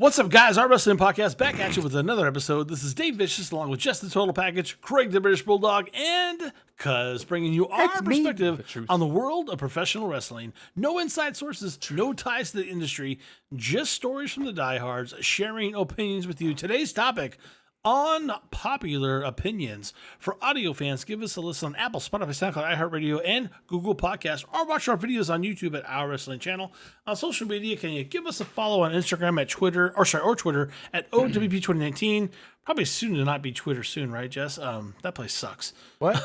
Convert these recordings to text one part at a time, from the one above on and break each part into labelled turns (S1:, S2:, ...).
S1: What's up, guys? Our Wrestling Podcast back at you with another episode. This is Dave Vicious, along with Just the Total Package, Craig the British Bulldog, and Cuz, bringing you our perspective on the world of professional wrestling. No inside sources, no ties to the industry, just stories from the diehards, sharing opinions with you. Today's topic: unpopular opinions. For audio fans, give us a listen on Apple, Spotify, SoundCloud, iHeartRadio, and Google Podcasts, or watch our videos on YouTube at Our Wrestling Channel. On social media, can you give us a follow on Instagram at Twitter, or Twitter at O.W.P 2019? Probably soon to not be Twitter soon, right, Jess? That place sucks.
S2: What?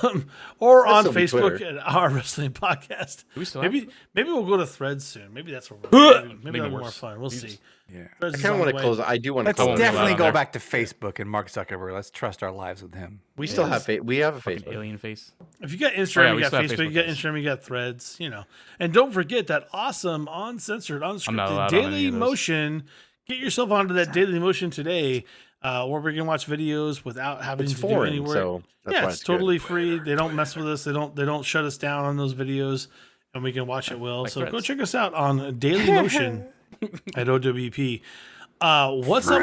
S1: Or on Facebook at Our Wrestling Podcast.
S2: Do we still
S1: maybe we'll go to Threads soon. Maybe that's what we're maybe that'll be more fun. We'll see.
S3: Yeah,
S1: Threads
S3: I kind of want to close. I do want to.
S2: Let's definitely go back to Facebook and Mark Zuckerberg. Let's trust our lives with him.
S3: We still have we have a Facebook.
S2: Alien face.
S1: If you got Instagram, you got Facebook, you got Instagram, you got Threads, And don't forget that awesome, uncensored, unscripted Daily Motion. Get yourself onto that Daily Motion today, where we're going to watch videos without having to do any work.
S3: So
S1: it's totally free. They don't mess with us. They don't shut us down on those videos, and we can watch it well. So go check us out on Daily Motion at O.W.P. What's up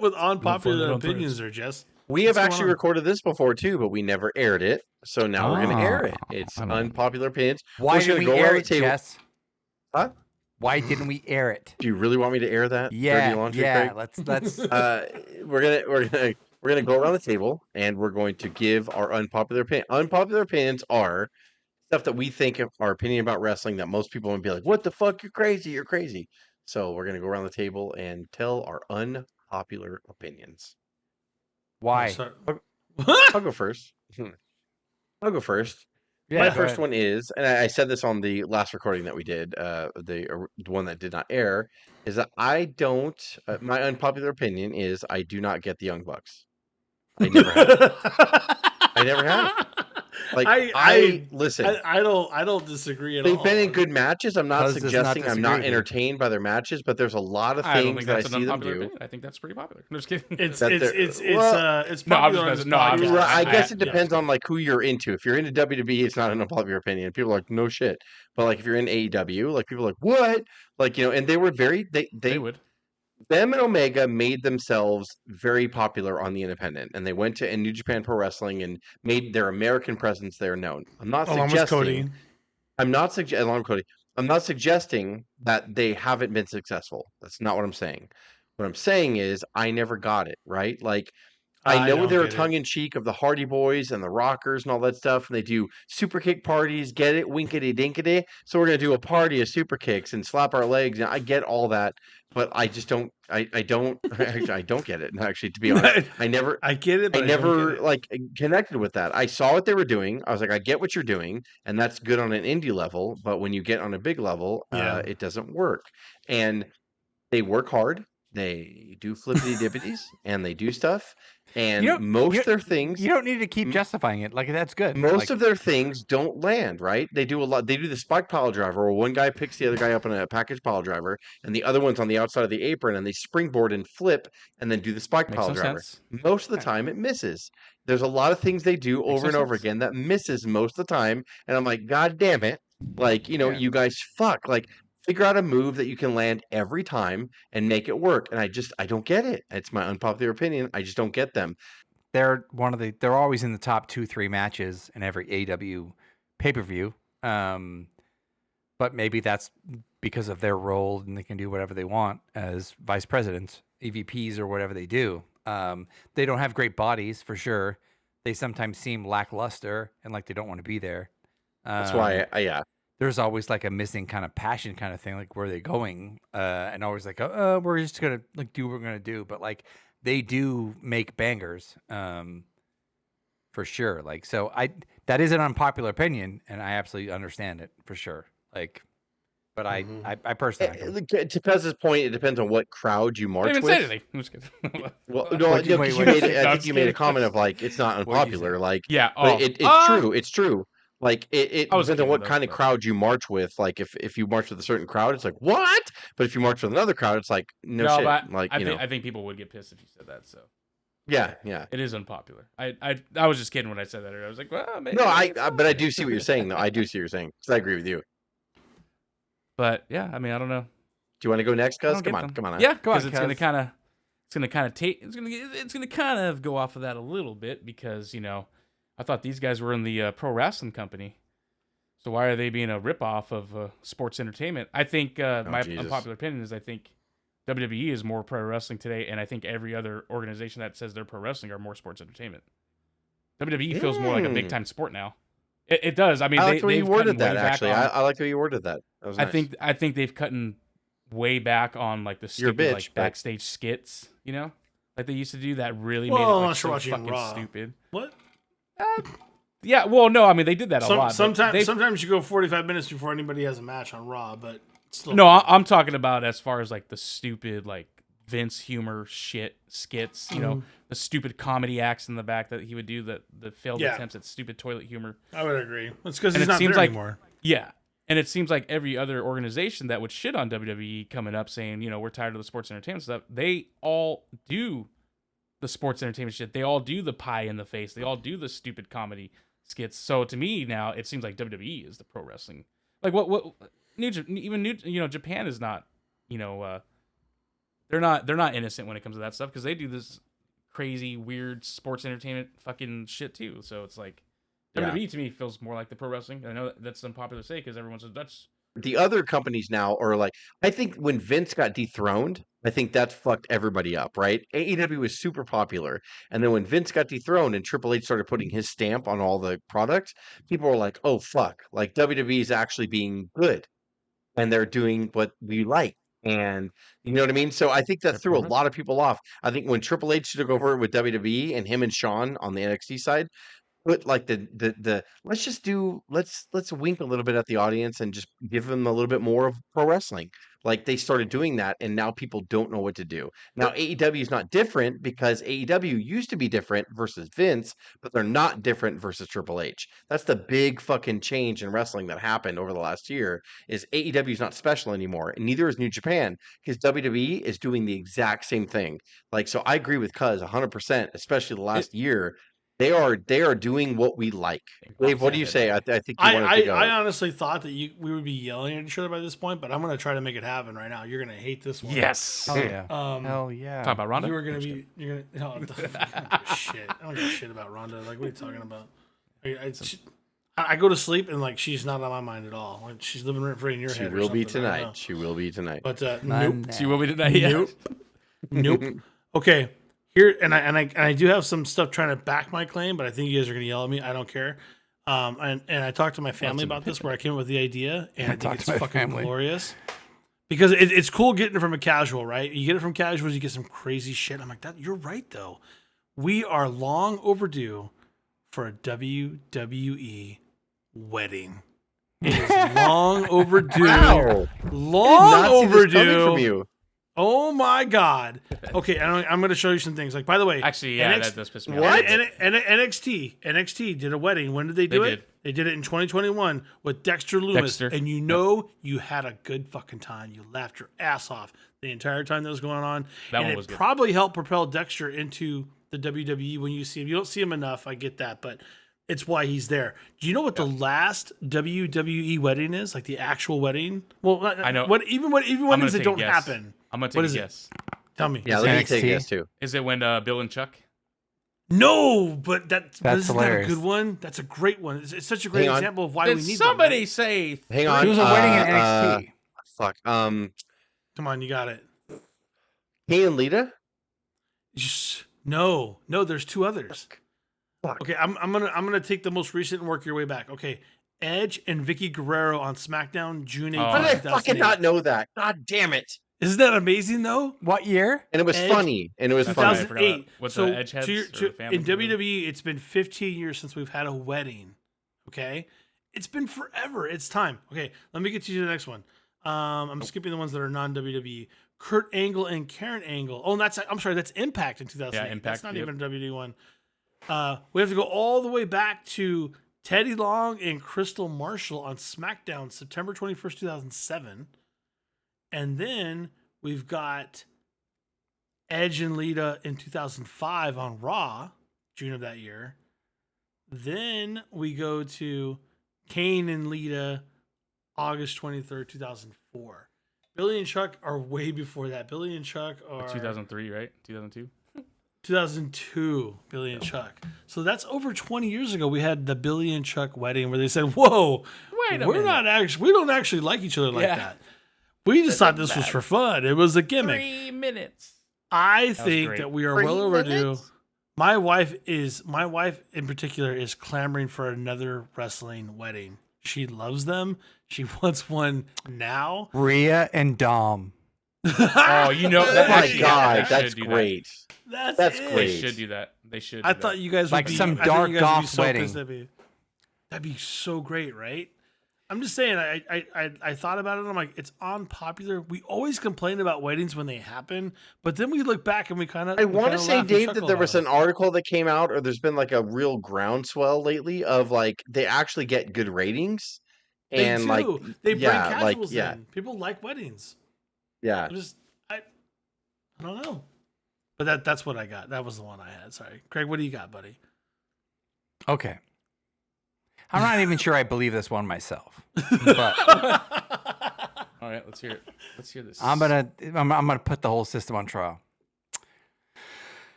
S1: with unpopular opinions there, Jess?
S3: We have actually recorded this before too, but we never aired it. So now we're going to air it. It's unpopular opinions.
S2: Why didn't we air it, Jess?
S3: Huh?
S2: Why didn't we air it?
S3: Do you really want me to air that?
S2: Yeah,
S3: Craig?
S2: Let's.
S3: We're gonna go around the table and we're going to give our unpopular opinion. Unpopular opinions are stuff that we think of our opinion about wrestling that most people would be like, "What the fuck? You're crazy! You're crazy!" So we're gonna go around the table and tell our unpopular opinions.
S2: Why?
S3: I'll go first. I'll go first.
S2: Yeah,
S3: my first one is, and I said this on the last recording that we did, the one that did not air, is that I don't. My unpopular opinion is I do not get the Young Bucks. I never have. I never have. Like I listen.
S1: I don't disagree at all.
S3: They've been in good matches. I'm not suggesting I'm not entertained by their matches, but there's a lot of things that I see them do.
S4: Opinion. I think that's pretty popular. I'm just kidding.
S1: It's popular.
S3: I guess it depends on like who you're into. If you're into WWE, it's not an unpopular opinion. People are like, no shit. But like if you're in AEW, like people are like, what? Like, and they were very they would. Them and Omega made themselves very popular on the independent, and they went to New Japan Pro Wrestling and made their American presence there known. I'm not suggesting that they haven't been successful. That's not what I'm saying. What I'm saying is I never got it, right? Like I know they're tongue-in-cheek of the Hardy Boys and the Rockers and all that stuff, and they do super kick parties, get it, winkety-dinkety. So we're going to do a party of super kicks and slap our legs, and I get all that, but I just don't, I don't get it, actually, to be honest. I
S1: get it, but
S3: I never like, connected with that. I saw what they were doing. I was like, I get what you're doing, and that's good on an indie level, but when you get on a big level, it doesn't work. And they work hard. They do flippity-dippities, and they do stuff. And most of their things...
S2: You don't need to keep justifying it. Like, that's good.
S3: Most of their things don't land, right? They do a lot. They do the spike pile driver, where one guy picks the other guy up on a package pile driver, and the other one's on the outside of the apron, and they springboard and flip, and then do the spike pile driver. Sense. Most of the time, it misses. There's a lot of things they do over and over again that misses most of the time, and I'm like, God damn it. Like, you guys fuck. Like, figure out a move that you can land every time and make it work. And I don't get it. It's my unpopular opinion. I just don't get them.
S2: They're always in the top 2-3 matches in every AEW pay-per-view. But maybe that's because of their role and they can do whatever they want as vice presidents, EVPs, or whatever they do. They don't have great bodies for sure. They sometimes seem lackluster and like they don't want to be there.
S3: That's why,
S2: there's always like a missing kind of passion kind of thing, like where are they going? And always like, we're just gonna like do what we're gonna do. But like they do make bangers, for sure. Like that is an unpopular opinion, and I absolutely understand it for sure. Like, but I personally,
S3: to Pez's point, it depends on what crowd you march with.
S4: I didn't say anything.
S3: Well, no, I think you made a comment of like it's not unpopular. Like, it's true. It's true. Like it depends on what kind of crowd you march with. Like if you march with a certain crowd, it's like what? But if you march with another crowd, it's like no shit. Like
S4: I think people would get pissed if you said that. So
S3: yeah,
S4: it is unpopular. I was just kidding when I said that. I was like, well, maybe.
S3: No, but I do see what you're saying though. I do see what you're saying because I agree with you.
S4: But yeah, I mean, I don't know.
S3: you want to go next,
S2: I
S3: Cuz?
S2: don't
S3: Come
S2: get
S3: on,
S2: them.
S3: come on.
S4: Yeah,
S2: Go on,
S4: because it's gonna
S2: Kaz.
S4: kind of, it's gonna kind of go off of that a little bit because I thought these guys were in the pro wrestling company, so why are they being a ripoff of sports entertainment? I think my
S3: Jesus.
S4: unpopular opinion is I think WWE is more pro wrestling today, and I think every other organization that says they're pro wrestling are more sports entertainment. WWE feels more like a big time sport now. It does. I mean,
S3: I like the way you
S4: they've
S3: worded
S4: cut
S3: that.
S4: way back
S3: Actually,
S4: on.
S3: I like the way you worded that. That was nice.
S4: I think they've cut way back on like the
S3: You're a
S4: stupid
S3: bitch,
S4: like
S3: but-
S4: backstage skits, like they used to do that really
S1: Well,
S4: made it like
S1: unless you're
S4: so
S1: watching
S4: fucking
S1: Raw.
S4: stupid.
S1: What?
S4: Yeah, well, no, I mean they did that a lot. but
S1: Sometimes you go 45 minutes before anybody has a match on Raw, but still.
S4: no, I'm talking about as far as like the stupid like Vince humor shit skits, the stupid comedy acts in the back that he would do, the failed attempts at stupid toilet humor.
S1: I would agree. It's because
S4: And
S1: he's
S4: it
S1: not
S4: seems
S1: there
S4: like-
S1: anymore.
S4: Yeah. And it seems like every other organization that would shit on WWE coming up saying, we're tired of the sports entertainment stuff, they all do the sports entertainment shit. They all do the pie in the face. They all do the stupid comedy skits. So to me now, it seems like WWE is the pro wrestling. Like Japan is not, they're not innocent when it comes to that stuff because they do this crazy, weird sports entertainment fucking shit too. So it's like WWE to me feels more like the pro wrestling. I know that's unpopular to say because everyone says that's
S3: The other companies now are like, I think when Vince got dethroned, I think that fucked everybody up, right? AEW was super popular. And then when Vince got dethroned and Triple H started putting his stamp on all the products, people were like, oh, fuck. Like WWE is actually being good and they're doing what we like. And you know what I mean? So I think that threw a lot of people off. I think when Triple H took over with WWE and him and Shawn on the NXT side, put like the let's wink a little bit at the audience and just give them a little bit more of pro wrestling. Like they started doing that and now people don't know what to do. Now AEW is not different because AEW used to be different versus Vince, but they're not different versus Triple H. That's the big fucking change in wrestling that happened over the last year is AEW is not special anymore and neither is New Japan because WWE is doing the exact same thing. Like so I agree with Cuz 100%, especially the last year. They are doing what we like. Dave, what do you say? I think you wanted to go.
S1: I honestly thought that we would be yelling at each other by this point, but I'm going to try to make it happen right now. You're going to hate this one.
S4: yes.
S2: Oh yeah.
S1: Hell
S2: yeah.
S4: Talk about Ronda.
S1: You were going to be. You're going to. I don't give a shit. I don't give a shit about Ronda. Like, what are you talking about? I go to sleep and like she's not on my mind at all. Like, she's living rent free in your
S3: She
S1: head.
S3: will be
S1: I don't know.
S3: tonight. She will be tonight.
S1: But nope.
S4: See what we did tonight. Yeah.
S1: Nope. Nope. Okay. Here and I do have some stuff trying to back my claim, but I think you guys are going to yell at me. I don't care. And I talked to my family about this, where I came up with the idea, and I think it's fucking glorious because it's cool getting it from a casual, right? You get it from casuals, you get some crazy shit. I'm like, that you're right though. We are long overdue for a WWE wedding. It is long overdue.
S3: Wow.
S1: Long
S3: Not see this coming
S1: overdue.
S3: from you.
S1: Oh my god. Okay, I'm going to show you some things. Like, by the way,
S4: Actually, yeah, that does piss me off.
S3: What?
S1: NXT did a wedding. When did they do it? They did it in 2021 with Dexter Loomis.
S4: Dexter.
S1: And you had a good fucking time. You laughed your ass off the entire time that was going on.
S4: That
S1: and
S4: one was
S1: it
S4: good.
S1: probably helped propel Dexter into the WWE when you see him. You don't see him enough, I get that, but it's why he's there. Do you know what the last WWE wedding is? Like the actual wedding? Well,
S4: I know.
S1: Even weddings that don't happen.
S4: I'm gonna
S1: What
S4: take
S1: is
S4: a
S1: it?
S4: guess.
S1: Tell me.
S3: Yeah, let me
S2: NXT?
S3: take this too.
S4: Is it when Bill and Chuck?
S1: No, but isn't that a
S2: hilarious.
S1: good one? That's a great one. It's such a great
S3: Hang on.
S1: example of why
S4: Did
S1: we need
S4: somebody
S1: them,
S4: say?
S3: Hang on.
S2: It was a wedding in NXT.
S3: Fuck.
S1: right? Come on, you got it.
S3: Kay and Lita?
S1: No, there's two others.
S3: Fuck.
S1: Okay, I'm gonna take the most recent and work your way back. Okay, Edge and Vicky Guerrero on SmackDown June 18th.
S3: How did I fucking
S1: 2008.
S3: not know that? God damn it.
S1: Isn't that amazing though?
S2: What year?
S3: And it was
S1: Edge,
S3: funny. And it was funny.
S1: 2008.
S4: What,
S1: So
S4: the Edge heads or the family
S1: in
S4: member?
S1: WWE, it's been 15 years since we've had a wedding. Okay, it's been forever. It's time. Okay, let me get you to the next one. I'm skipping the ones that are non-WWE. Kurt Angle and Karen Angle. Oh, I'm sorry. That's Impact in 2008.
S4: Yeah, Impact,
S1: That's not
S4: yep.
S1: even a WWE one. We have to go all the way back to Teddy Long and Crystal Marshall on SmackDown, September 21st, 2007. And then we've got Edge and Lita in 2005 on Raw, June of that year. Then we go to Kane and Lita, August 23rd, 2004. Billy and Chuck are way before that. Billy and Chuck are
S4: 2003, right? 2002.
S1: 2002. Billy and Chuck. So that's over 20 years ago. We had the Billy and Chuck wedding where they said, "Whoa,
S4: Wait a
S1: we're
S4: minute.
S1: not actually. We don't actually like each other like
S4: Yeah.
S1: that. We just thought this was for fun. It was a gimmick."
S4: 3 minutes.
S1: I think
S4: great.
S1: that we are
S3: 3
S1: well overdue.
S3: minutes?
S1: My wife in particular is clamoring for another wrestling wedding. She loves them. She wants one now.
S2: Rhea and Dom.
S4: Oh, you know,
S3: Oh
S4: that,
S3: my
S4: actually, yeah,
S3: god,
S4: they
S3: that's
S4: should do
S3: great.
S1: That's
S3: That's
S1: it.
S4: They
S3: great.
S4: should do that. They should.
S1: I
S4: do
S1: thought
S4: that.
S1: you guys would
S2: Like
S1: be,
S2: some
S1: I think
S2: dark
S1: you guys would be
S2: goth
S1: so
S2: wedding.
S1: pissed. That'd be so great, right? I'm just saying. I thought about it. And I'm like, it's unpopular. We always complain about weddings when they happen, but then we look back and we kind of.
S3: I want to say, Dave, that there was an article that came out, or there's been like a real groundswell lately of like they actually get good ratings,
S1: They
S3: and
S1: do.
S3: like
S1: They bring
S3: yeah,
S1: casuals
S3: yeah,
S1: in. People like weddings.
S3: yeah.
S1: I don't know. But that's what I got. That was the one I had. Sorry, Craig. What do you got, buddy?
S2: Okay. I'm not even sure I believe this one myself. But
S4: All right, let's hear it. Let's hear this.
S2: I'm gonna put the whole system on trial.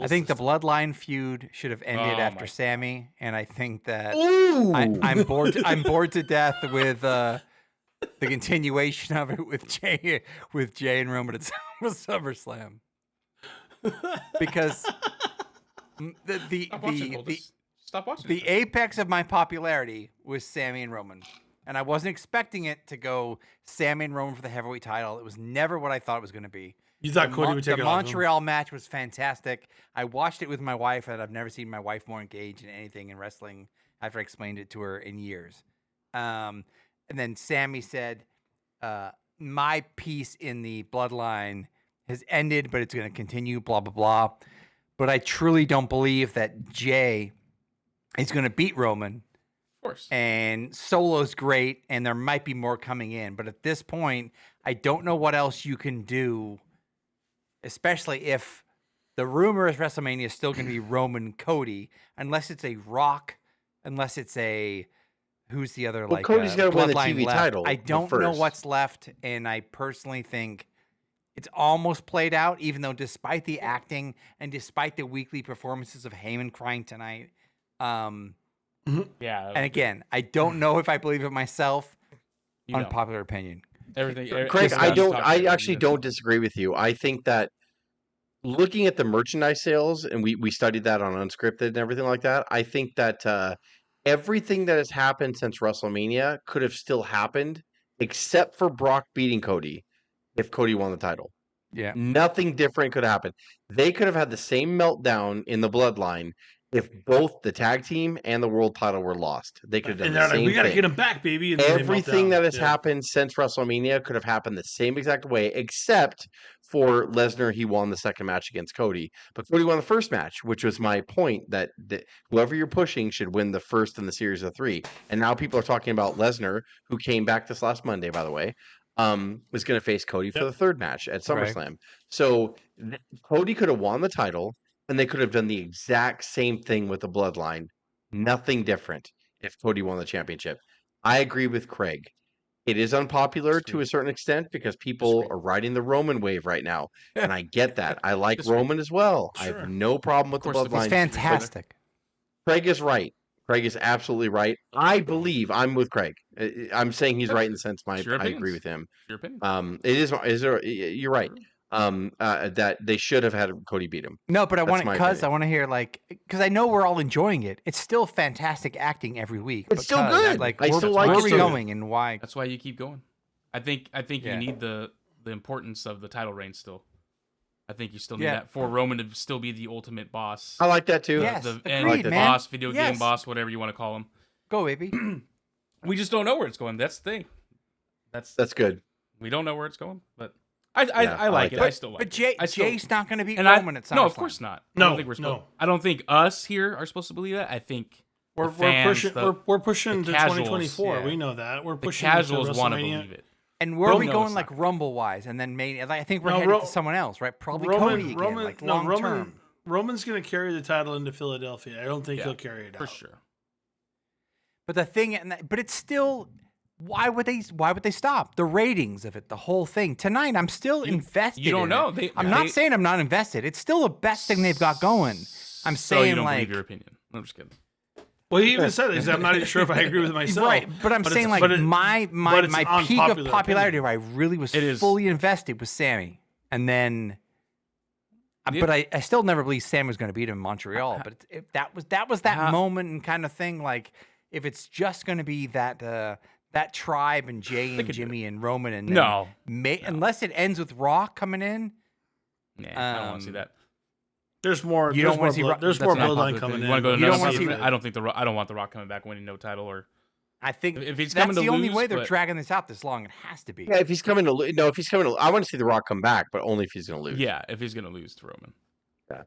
S2: I think the Bloodline feud should have ended
S4: Oh,
S2: after
S4: my-
S2: Sammy, and I think that
S3: Ooh,
S2: I'm bored. I'm bored to death with the continuation of it with Jay and Roman at SummerSlam, because
S4: Stop watching, Goldust. Stop watching.
S2: the apex of my popularity was Sammy and Roman, and I wasn't expecting it to go Sammy and Roman for the heavyweight title. It was never what I thought it was going to be.
S1: You thought Cody would take
S2: the
S1: it off him?
S2: Montreal match was fantastic. I watched it with my wife, and I've never seen my wife more engaged in anything in wrestling after I explained it to her in years. And then Sammy said, my piece in the bloodline has ended, but it's going to continue, blah, blah, blah. But I truly don't believe that Jay is going to beat Roman.
S4: Of course.
S2: And Solo's great, and there might be more coming in. But at this point, I don't know what else you can do, especially if the rumor is WrestleMania is still going to be Roman Cody, unless it's a Rock, unless it's a who's the other like
S3: Cody's got to win the
S2: Bloodline
S3: TV
S2: left.
S3: title.
S2: I don't know what's left, and I personally think it's almost played out. Even though, despite the acting and despite the weekly performances of Heyman crying tonight,
S4: Yeah.
S2: and again, I don't know if I believe it myself.
S4: you know,
S2: Unpopular opinion.
S4: everything.
S3: Craig,
S4: this
S3: I
S4: guy's
S3: don't.
S4: talking
S3: I
S4: about
S3: actually
S4: it.
S3: don't disagree with you. I think that looking at the merchandise sales, and we studied that on Unscripted and everything like that. I think that everything that has happened since WrestleMania could have still happened, except for Brock beating Cody, if Cody won the title.
S2: Yeah.
S3: Nothing different could happen. They could have had the same meltdown in the Bloodline if both the tag team and the world title were lost. They could have done
S1: And
S3: the
S1: they're
S3: same
S1: like, we got to
S3: thing.
S1: get him back, baby. And then they melt
S3: Everything
S1: down.
S3: that has happened since WrestleMania could have happened the same exact way, except for Lesnar. He won the second match against Cody, but Cody won the first match, which was my point that whoever you're pushing should win the first in the series of three. And now people are talking about Lesnar, who came back this last Monday, by the way, was going to face Cody for the third match at SummerSlam.
S2: Right.
S3: So Cody could have won the title, and they could have done the exact same thing with the Bloodline. Nothing different if Cody won the championship. I agree with Craig. It is unpopular to a certain extent because people are riding the Roman wave right now. And I get that. I like Roman as well. I
S1: Sure.
S3: have no problem with the
S4: course,
S3: Bloodline.
S2: It's fantastic.
S3: Craig is right. Craig is absolutely right. I believe I'm with Craig. I'm saying he's right in the sense I agree
S4: opinions.
S3: with him.
S4: Your opinion.
S3: You're right. That they should have had Cody beat him.
S2: No, but I want
S3: my
S2: to, cuz
S3: opinion.
S2: I want to hear because I know we're all enjoying it. It's still fantastic acting every week.
S3: It's
S2: but
S3: still
S2: cuz,
S3: good.
S2: Like,
S3: I
S2: where,
S3: still like
S2: where
S3: it
S2: are we
S3: too.
S2: going and why?
S4: That's why you keep going. I think
S2: Yeah.
S4: you need the importance of the title reign still. I think you still need
S2: Yeah.
S4: that for Roman to still be the ultimate boss.
S3: I like that too.
S2: Yes.
S4: The
S2: agreed,
S4: end
S3: like that.
S2: man.
S4: boss, video game
S2: Yes.
S4: boss, whatever you want to call him.
S2: Go, baby.
S4: We just don't know where it's going. That's the thing.
S3: That's good.
S4: We don't know where it's going, but I
S3: I
S4: like
S3: like
S4: it.
S3: that.
S4: I still like
S2: But
S4: it. I still-
S2: Jay's not going to beat
S4: and
S2: Roman at SummerSlam.
S4: no, of course not. I
S1: No,
S4: don't think we're supposed.
S1: no.
S4: I don't think us here are supposed to believe that. I think
S1: We're
S4: fans,
S1: pushing. We're pushing
S4: the
S1: to
S4: casuals,
S1: 2024.
S4: yeah.
S1: We know that. We're
S4: the
S1: pushing
S4: casuals
S1: to
S4: want to
S1: WrestleMania.
S4: believe it.
S2: And where are we
S4: No,
S2: going
S4: it's
S2: like
S4: not.
S2: Rumble wise? And then Mania. I think we're
S1: No,
S2: headed to someone else, right? Probably Cody again, like long term.
S1: Roman's going to carry the title into Philadelphia. I don't think
S4: Yeah,
S1: he'll carry it
S4: for
S1: out.
S4: sure.
S2: But the thing, but it's still Why would they stop? The ratings of it, the whole thing. Tonight, I'm still invested.
S4: You don't
S2: in
S4: know.
S2: It. I'm not saying I'm not invested. It's still the best thing they've got going. I'm saying
S4: you don't
S2: like
S4: believe your opinion. I'm just kidding.
S1: Well, he even said this. I'm not even sure if I agree with myself.
S2: Right, but I'm saying like my peak of popularity where I really was fully invested was Sammy, and then. But I still never believed Sam was going to beat him in Montreal. But that was that moment and kind of thing. Like if it's just going to be that tribe and Jay and Jimmy and Roman and unless it ends with Rock coming in.
S4: I don't want to see that.
S1: There's more. You don't want to see. There's more bloodline coming in.
S4: You want to go to another see I don't think I don't want the Rock coming back winning no title or.
S2: I think
S4: if he's
S2: that's
S4: coming to
S2: the only
S4: lose,
S2: way they're dragging this out this long. It has to be.
S3: Yeah, if he's coming to I want to see The Rock come back, but only if he's going to lose.
S4: Yeah, if he's going to lose to Roman.
S3: Yeah,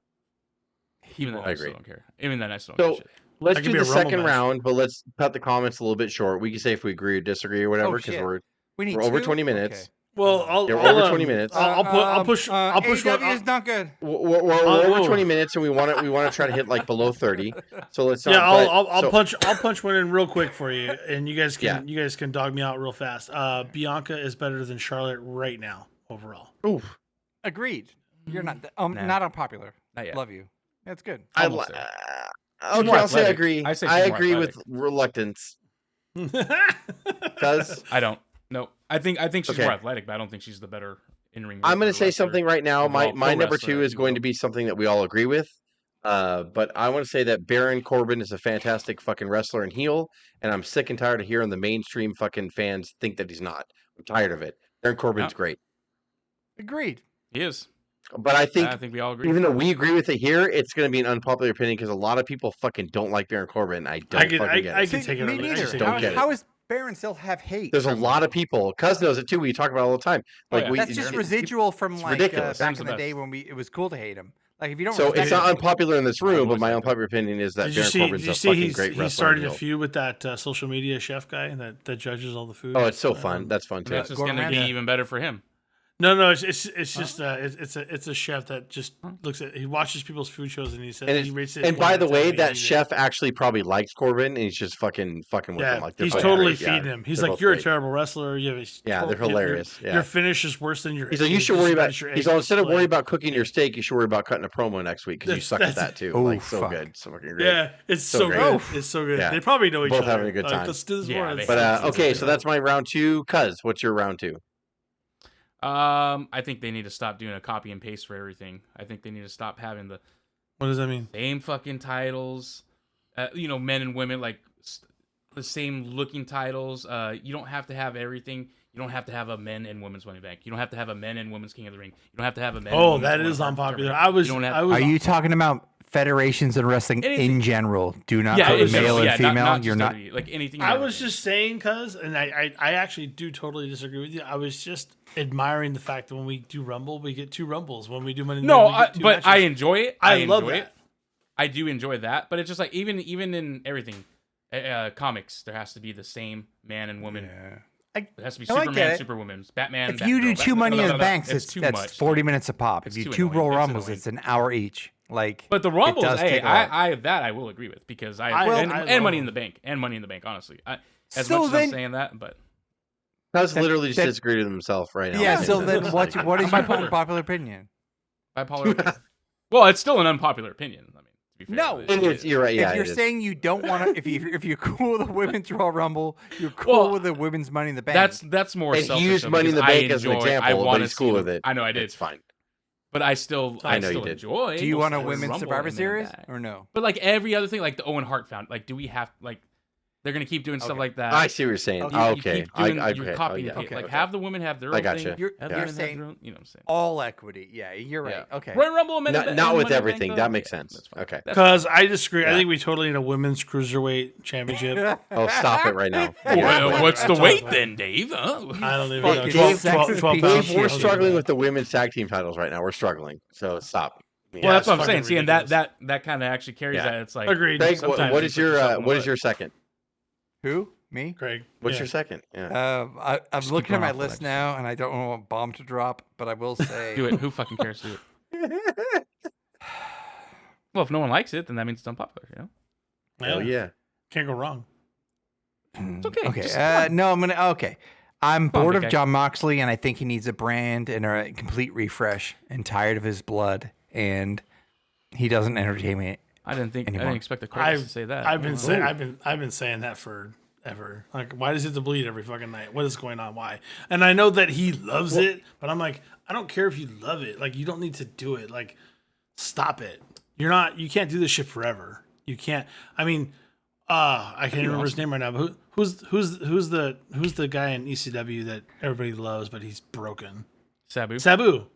S4: even then, I
S3: agree.
S4: Don't care. Even then, I still don't.
S3: So let's do the second round, but let's cut the comments a little bit short. We can say if we agree or disagree or whatever because we're over 20 minutes.
S2: Okay.
S1: Well,
S3: we're over 20 minutes.
S1: I'll push.
S2: AEW is not good.
S3: We're over 20 minutes, and we want to try to hit like below 30. So let's.
S1: I'll punch one in real quick for you, and you guys can dog me out real fast. Bianca is better than Charlotte right now overall.
S3: Oof.
S2: Agreed. You're not not unpopular.
S4: Not yet.
S2: Love you. That's good.
S3: I'll say I agree. I agree with reluctance. Because
S4: I don't. No, I think she's more athletic, but I don't think she's the better in-ring.
S3: I'm going to say something right now. My number 2 is going to be something that we all agree with. But I want to say that Baron Corbin is a fantastic fucking wrestler and heel, and I'm sick and tired of hearing the mainstream fucking fans think that he's not. I'm tired of it. Baron Corbin's great.
S2: Agreed.
S4: He is.
S3: But I think
S4: we all agree.
S3: Even though we agree with it here, it's going to be an unpopular opinion because a lot of people fucking don't like Baron Corbin. I don't get it.
S1: I can take it.
S2: Me neither.
S3: Don't get it.
S2: How is Baron still have hate?
S3: There's a lot of people. Cuz knows it too. We talk about it all the time. Like
S2: that's just residual from like back in the day when it was cool to hate him. Like if you don't.
S3: So it's not unpopular in this room, but my unpopular opinion is that Baron Corbin's a fucking great wrestler.
S1: He started a feud with that social media chef guy that judges all the food.
S3: Oh, it's so fun. That's fun too.
S4: That's just going to be even better for him.
S1: No, it's just it's a chef that just he watches people's food shows and he says he rates it.
S3: And by the way, that chef actually probably likes Corbin and he's just fucking with him. Like
S1: he's totally feeding him. He's like, you're a terrible wrestler.
S3: They're hilarious.
S1: Your finish is worse than your.
S3: He's like, you should worry about. He's like, instead of worrying about cooking your steak, you should worry about cutting a promo next week because you suck at that too. Like so good, so fucking great.
S1: Yeah, it's so good. It's so good. They probably know each other.
S3: Both having a good time.
S1: Let's do this more.
S3: But okay, so that's my round 2. Cuz, what's your round 2?
S4: I think they need to stop doing a copy and paste for everything. I think they need to stop having the.
S1: What does that mean?
S4: Same fucking titles, men and women like the same looking titles. You don't have to have everything. You don't have to have a men and women's Money Bank. You don't have to have a men and women's King of the Ring. You don't have to have a men.
S1: Oh, that is unpopular.
S2: Are you talking about federations in wrestling in general? Do not put male and female. You're not
S4: like anything.
S1: I was just saying, cuz, and I actually do totally disagree with you. I was just admiring the fact that when we do Rumble, we get 2 Rumbles. When we do Money in the Bank, we get 2 matches.
S4: I enjoy it. I
S1: love it.
S4: I do enjoy that, but it's just like even in everything, comics, there has to be the same man and woman.
S2: Yeah.
S4: It has to be Superman, Superwoman, Batman.
S2: If you do 2 Money in the Banks, that's 40 minutes a pop. If you 2 Royal Rumbles, it's an hour each. Like,
S4: but the Rumbles, I will agree with because and Money in the Bank, honestly. As much as I'm saying that, but
S3: I was literally just disagreeing with himself right now.
S2: Yeah. So then, what is your unpopular opinion?
S4: Bipolar opinion. Well, it's still an unpopular opinion. I mean, to be fair,
S2: no,
S3: you're right. Yeah,
S2: if you're saying you don't want to, if you're cool with the women's Royal Rumble, you're cool with the women's Money in the Bank.
S4: That's more.
S3: And he used Money in the Bank as an example, but he's cool with it.
S4: I know I did.
S3: It's fine.
S4: But I still enjoy.
S2: Do you want a women's Survivor Series or no?
S4: But like every other thing, like the Owen Hart found, like, do we have like? They're gonna keep doing stuff like that.
S3: I see what you're saying. Okay,
S4: you're copying and paste. Like have the women have their own thing. You're
S2: saying,
S4: you know what I'm saying?
S2: All equity. Yeah, you're right. Okay.
S4: Royal Rumble,
S3: not with everything. That makes sense. Okay.
S1: Because I disagree. I think we totally need a women's cruiserweight championship.
S3: Oh, stop it right now.
S4: Well, what's the weight then, Dave?
S1: I don't even know. 12 pounds.
S3: We're struggling with the women's tag team titles right now. We're struggling. So stop.
S4: Well, that's what I'm saying. See, and that kind of actually carries that. It's like
S1: agreed.
S3: What is your second?
S2: Who? Me?
S1: Craig.
S3: What's your second? Yeah.
S2: I'm looking at my list now, and I don't know what bomb to drop, but I will say...
S4: Do it. Who fucking cares? Do it. Well, if no one likes it, then that means it's unpopular, you know?
S3: Hell yeah.
S1: Can't go wrong.
S4: It's okay.
S2: Okay.
S4: Just one.
S2: No, I'm gonna. Okay. I'm
S4: Come on,
S2: bored
S4: big
S2: of
S4: guy.
S2: John Moxley, and I think he needs a brand and a complete refresh. And tired of his blood, and he doesn't entertain me.
S4: I didn't
S2: anymore.
S4: expect the critics to say that.
S1: I've been saying that forever. Like, why does he have to bleed every fucking night? What is going on? Why? And I know that he loves it, but I'm like, I don't care if you love it. Like, you don't need to do it. Like, stop it. You can't do this shit forever. You can't. I mean, I can't remember his name right now. But who's the guy in ECW that everybody loves, but he's broken? Sabu.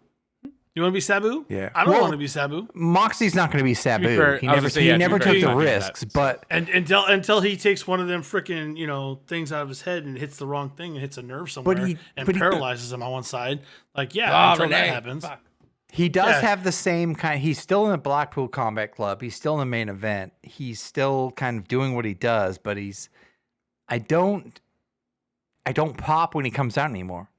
S1: You want to be Sabu?
S2: Yeah.
S1: I don't want to be Sabu.
S2: Moxley's not going to be Sabu.
S4: fair,
S2: He
S4: I was
S2: never,
S4: gonna say,
S2: he
S4: yeah, to be
S2: never
S4: fair,
S2: took
S4: he's
S2: the
S4: not doing
S2: risks,
S4: that.
S2: but
S1: And until he takes one of them freaking things out of his head and hits the wrong thing and hits a nerve somewhere and paralyzes him on one side, like until that happens.
S4: Fuck.
S2: he does have the same kind. He's still in the Blackpool Combat Club. He's still in the main event. He's still kind of doing what he does, but I don't pop when he comes out anymore.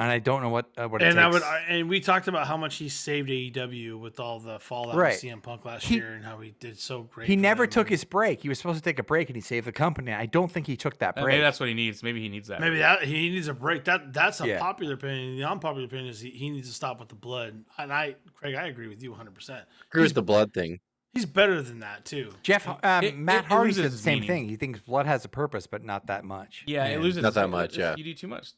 S2: And I don't know what it takes.
S1: And we talked about how much he saved AEW with all the fallout
S2: Right.
S1: with CM Punk last year and how he did so great.
S2: He
S1: for
S2: never
S1: them.
S2: took his break. He was supposed to take a break and he saved the company. I don't think he took that break.
S4: Maybe that's what he needs. Maybe he needs that.
S1: Maybe he needs a break. That's a popular opinion. The unpopular opinion is he needs to stop with the blood. And Craig, I agree with you 100%.
S3: Agree with the blood thing.
S1: He's better than that too.
S2: Matt Hardy said the
S4: loses
S2: same
S4: meaning.
S2: thing. He thinks blood has a purpose, but not that much.
S4: Yeah, it
S2: And-
S4: loses.
S3: Not that much, yeah.
S4: You do too much.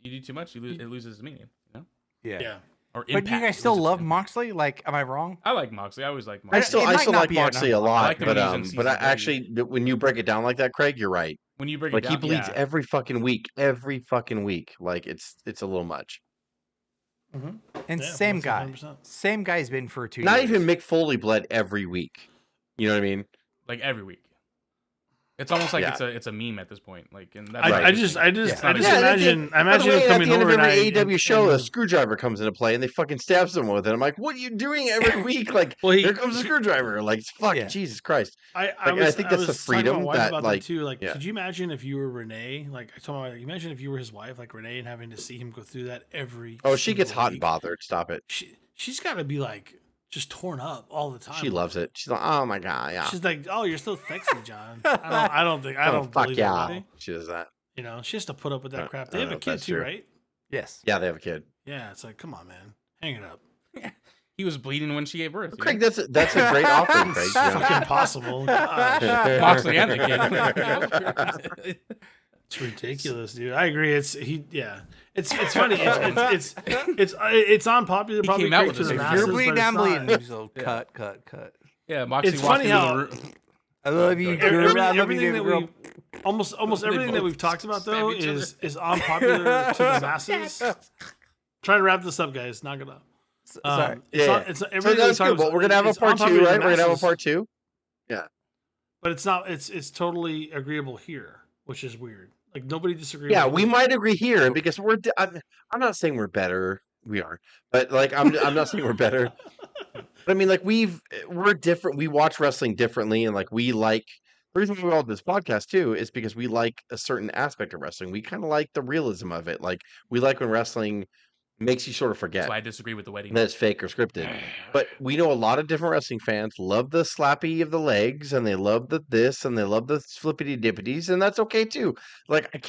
S4: It loses its meaning. You know?
S1: Yeah.
S4: Or
S2: But you
S4: impact.
S2: guys still
S4: Loses its
S2: love
S4: impact.
S2: Moxley? Like, am I wrong?
S4: I like Moxley. I always like
S3: I
S4: Moxley.
S3: still
S2: might not
S3: like
S2: be
S3: Moxley a
S2: enough.
S4: I
S3: lot,
S4: like him when
S3: but
S4: he's in
S3: but I
S4: CCW.
S3: actually when you break it down like that, Craig, you're right.
S4: When you break
S3: Like
S4: it
S3: he
S4: down,
S3: bleeds
S4: yeah.
S3: every fucking week, Like it's a little much.
S2: And
S1: Yeah,
S2: same guy.
S1: 100%.
S2: Same guy's been for 2
S3: Not
S2: years.
S3: even Mick Foley bled every week. You know what I mean?
S4: like every week. It's almost like
S3: Yeah.
S4: it's a meme at this point. Like, and that's
S3: Right.
S1: I just
S3: Yeah,
S1: imagine
S3: by the way,
S1: him
S3: at
S1: coming
S3: the end
S1: over
S3: of every
S1: and
S3: AEW show, a screwdriver comes into play and they fucking stab someone with it. I'm like, what are you doing every week? Like,
S1: Well,
S3: here comes a screwdriver. Like, fuck,
S2: Yeah.
S3: Jesus Christ.
S1: I
S3: think that's the
S1: was talking
S3: freedom
S1: to my wife
S3: that,
S1: about
S3: like,
S1: too. Like,
S3: yeah.
S1: could you imagine if you were Renee? Like, I told my wife, imagine if you were his wife, like Renee, and having to see him go through that every.
S3: Oh, she gets
S1: single
S3: hot and
S1: week.
S3: bothered. Stop it.
S1: She's got to be like just torn up all the time.
S3: She loves it. She's like, oh my god, yeah.
S1: She's like, oh, you're so sexy, John. I don't
S3: fuck
S1: believe
S3: yeah.
S1: that. Really.
S3: She does that.
S1: You know, she has to put up with that
S3: I
S1: crap.
S3: don't
S1: They have
S3: know
S1: a
S3: if
S1: kid
S3: that's
S1: too,
S3: true.
S1: right?
S2: Yes.
S3: Yeah, they have a kid.
S1: Yeah, it's like, come on, man, hang it up.
S4: he was bleeding when she gave birth. you
S3: Craig,
S4: know?
S3: that's a great offering, Craig.
S1: It's
S3: you know?
S1: fucking possible. Gosh,
S4: Moxley and the kid.
S1: it's ridiculous, dude. I agree. It's funny. It's unpopular.
S4: He
S1: Probably
S4: came out
S1: great
S4: with
S1: to
S4: this.
S1: the
S4: If
S1: masses,
S2: you're bleeding,
S1: but
S2: I'm
S1: it's
S2: bleeding.
S1: not.
S2: So cut.
S4: Yeah, Moxley
S1: It's
S4: walked
S1: funny
S4: into
S1: how-
S4: the room.
S2: I love you, girl. I love you,
S1: Everything that
S2: girl.
S1: we almost everything that
S4: both
S1: we've talked about though
S4: spam each other.
S1: is unpopular to the masses. Trying to wrap this up, guys. Not gonna.
S2: Sorry.
S1: It's
S3: So
S1: everything
S3: that's
S1: we
S3: good.
S1: talked
S3: Well, we're gonna have a
S1: it's
S3: part two,
S1: unpopular to
S3: right?
S1: the
S3: We're gonna have a
S1: masses,
S3: part two.
S1: but it's not. It's totally agreeable here, which is weird. Like nobody disagrees.
S3: Yeah,
S1: with
S3: we
S1: me.
S3: might agree here because I'm not saying we're better. We are, but like I'm not saying we're better. But I mean, like we're different. We watch wrestling differently, and like we like the reason we all do this podcast too is because we like a certain aspect of wrestling. We kind of like the realism of it. Like we like when wrestling makes you sort of forget
S4: That's why I disagree with the wedding.
S3: that it's fake or scripted. But we know a lot of different wrestling fans love the slappy of the legs, and they love the this, and they love the flippity dippities, and that's okay too. Like I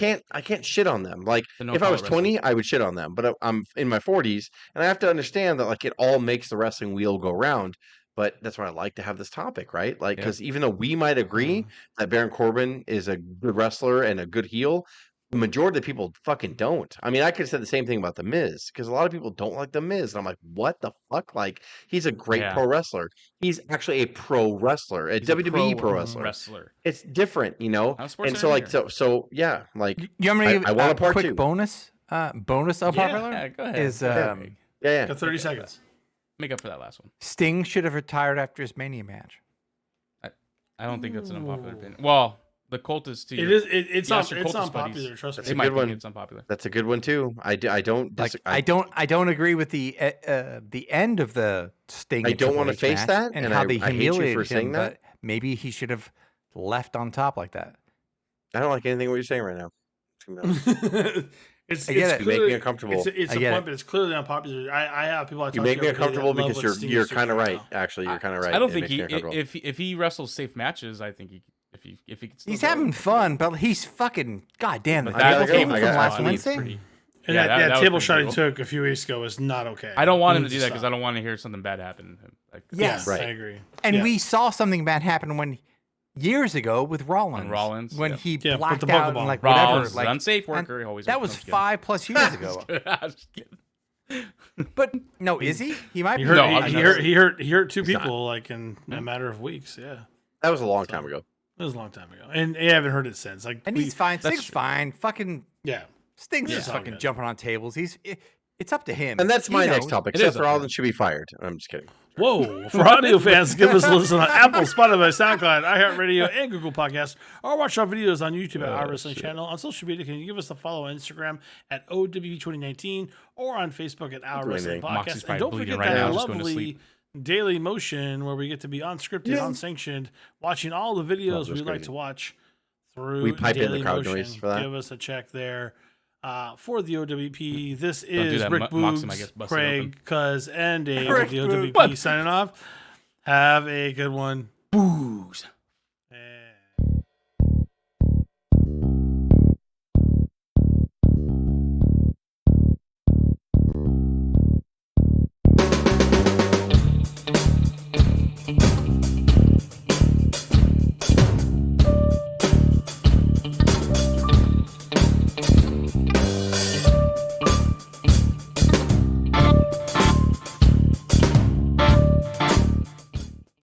S3: can't shit on them. Like
S4: The no
S3: if I
S4: collar
S3: was 20,
S4: wrestling.
S3: I would shit on them. But I'm in my 40s, and I have to understand that like it all makes the wrestling wheel go round. But that's why I like to have this topic, right? Like,
S4: Yeah.
S3: because even though we might agree that Baron Corbin is a good wrestler and a good heel, the majority of people fucking don't. I mean, I could have said the same thing about The Miz because a lot of people don't like The Miz. And I'm like, what the fuck? Like, he's a great
S4: Yeah.
S3: pro wrestler. He's actually a pro wrestler, a
S4: He's a
S3: WWE pro
S4: wrestler.
S3: wrestler. It's different, you know?
S4: I'm a sports
S3: And so, like,
S4: engineer.
S3: so yeah, like,
S2: You want me to give
S3: I want a part
S2: quick
S3: two.
S2: bonus? Bonus unpopular
S4: Yeah, go ahead.
S2: is
S3: yeah.
S1: Got 30 seconds.
S4: Make up for that last one.
S2: Sting should have retired after his Mania match.
S4: I don't think that's an unpopular opinion. Well, the cultists too.
S1: It is. It's
S4: Yes, your
S1: it's
S4: cultist
S1: unpopular.
S4: buddies.
S1: Trust
S3: That's
S4: They
S1: me.
S3: a
S4: might
S3: good
S4: think
S3: one.
S4: it's unpopular.
S3: That's a good one too. I don't
S2: Like
S3: dis-
S2: I don't agree with the end of the Sting.
S3: I
S2: and
S3: don't
S2: Triple
S3: wanna
S2: H
S3: face
S2: match
S3: that,
S2: and
S3: and
S2: how
S3: I
S2: they
S3: hate you for
S2: humiliated
S3: saying
S2: him.
S3: that.
S2: But maybe he should have left on top like that.
S3: I don't like anything what you're saying right now.
S1: It's
S2: I get it.
S3: You make me
S1: clearly-
S3: uncomfortable.
S1: It's
S2: I
S1: a
S2: get
S1: point,
S2: it.
S1: but it's clearly unpopular. I have people I talk
S3: You
S1: to
S3: make me
S1: every day that
S3: uncomfortable
S1: love
S3: because
S1: what
S3: you're
S1: Sting is
S3: you're
S1: doing
S3: kind of right.
S1: now.
S3: Actually, you're kind of right.
S4: I don't
S3: It
S4: think
S3: makes me uncomfortable.
S4: if he wrestles safe matches, I think If he can still
S2: He's
S4: go.
S2: having fun, but he's fucking goddamn. The
S4: But that
S2: table
S3: game
S2: game
S3: I
S2: from
S3: got
S2: last
S3: on
S2: Wednesday.
S1: And
S4: Yeah,
S1: that
S4: was
S1: table
S4: pretty
S1: shot he
S4: brutal.
S1: took a few weeks ago is not okay.
S4: I don't want him to
S1: He
S4: do
S1: needs
S4: that because
S1: stop.
S4: I don't want to hear something bad happen to him. Like,
S2: Yes,
S3: Right.
S1: I agree.
S2: and
S1: Yeah.
S2: we saw something bad happen when years ago with Rollins.
S4: When
S2: he
S1: Yeah, put
S2: blacked
S1: the
S2: out
S1: buckle
S2: and like
S4: Rollins
S2: whatever.
S4: is
S2: Like
S4: an unsafe
S2: and
S4: worker. Always
S2: that was 5+ years ago.
S4: I was just kidding.
S2: But no, is he? He might
S1: He
S2: be.
S1: hurt,
S4: No,
S1: he,
S4: I'm
S1: he
S4: not-
S1: hurt, he hurt, he hurt two
S3: He's not.
S1: people like in a matter of weeks. Yeah,
S3: That was a long time ago.
S1: it was a long time ago, and I haven't heard it since. Like,
S2: And he's fine.
S4: that's
S2: Sting's
S4: true.
S2: fine. Fucking
S1: yeah,
S2: Sting's
S1: Yeah.
S2: just
S1: It's all
S2: fucking
S1: good.
S2: jumping on tables.
S3: And that's
S2: He
S3: my next
S2: knows.
S3: topic.
S4: It is
S3: Seth
S4: up to
S3: Rollins should be fired. I'm just kidding.
S1: Whoa! For audio fans, give us a listen on Apple, Spotify, SoundCloud, iHeartRadio, and Google Podcasts, or watch our videos on YouTube at our wrestling channel. On social media, can you give us a follow on Instagram at O.W.P 2019 or on Facebook at Our
S3: Do
S1: Wrestling
S3: anything.
S4: Moxie's
S1: Podcast? And
S4: probably
S1: don't
S4: bleeding
S1: forget
S4: right
S1: that
S4: now, just going to
S1: lovely
S4: sleep.
S1: daily motion where we get to be unscripted, unsanctioned, watching all the videos
S3: that's
S1: we like
S3: crazy.
S1: to watch through
S3: We pipe in the
S1: Daily
S3: crowd
S1: Motion.
S3: noise for that?
S1: Give us a check there. For the O.W.P, this
S4: do
S1: is
S4: that.
S1: Rick
S4: Moxie might
S1: Boogs,
S4: get busted
S1: Craig, Cuz, and Dave
S2: Rick
S1: with the
S2: Boogs.
S1: O.W.P signing off. Have a good one.
S4: Booze.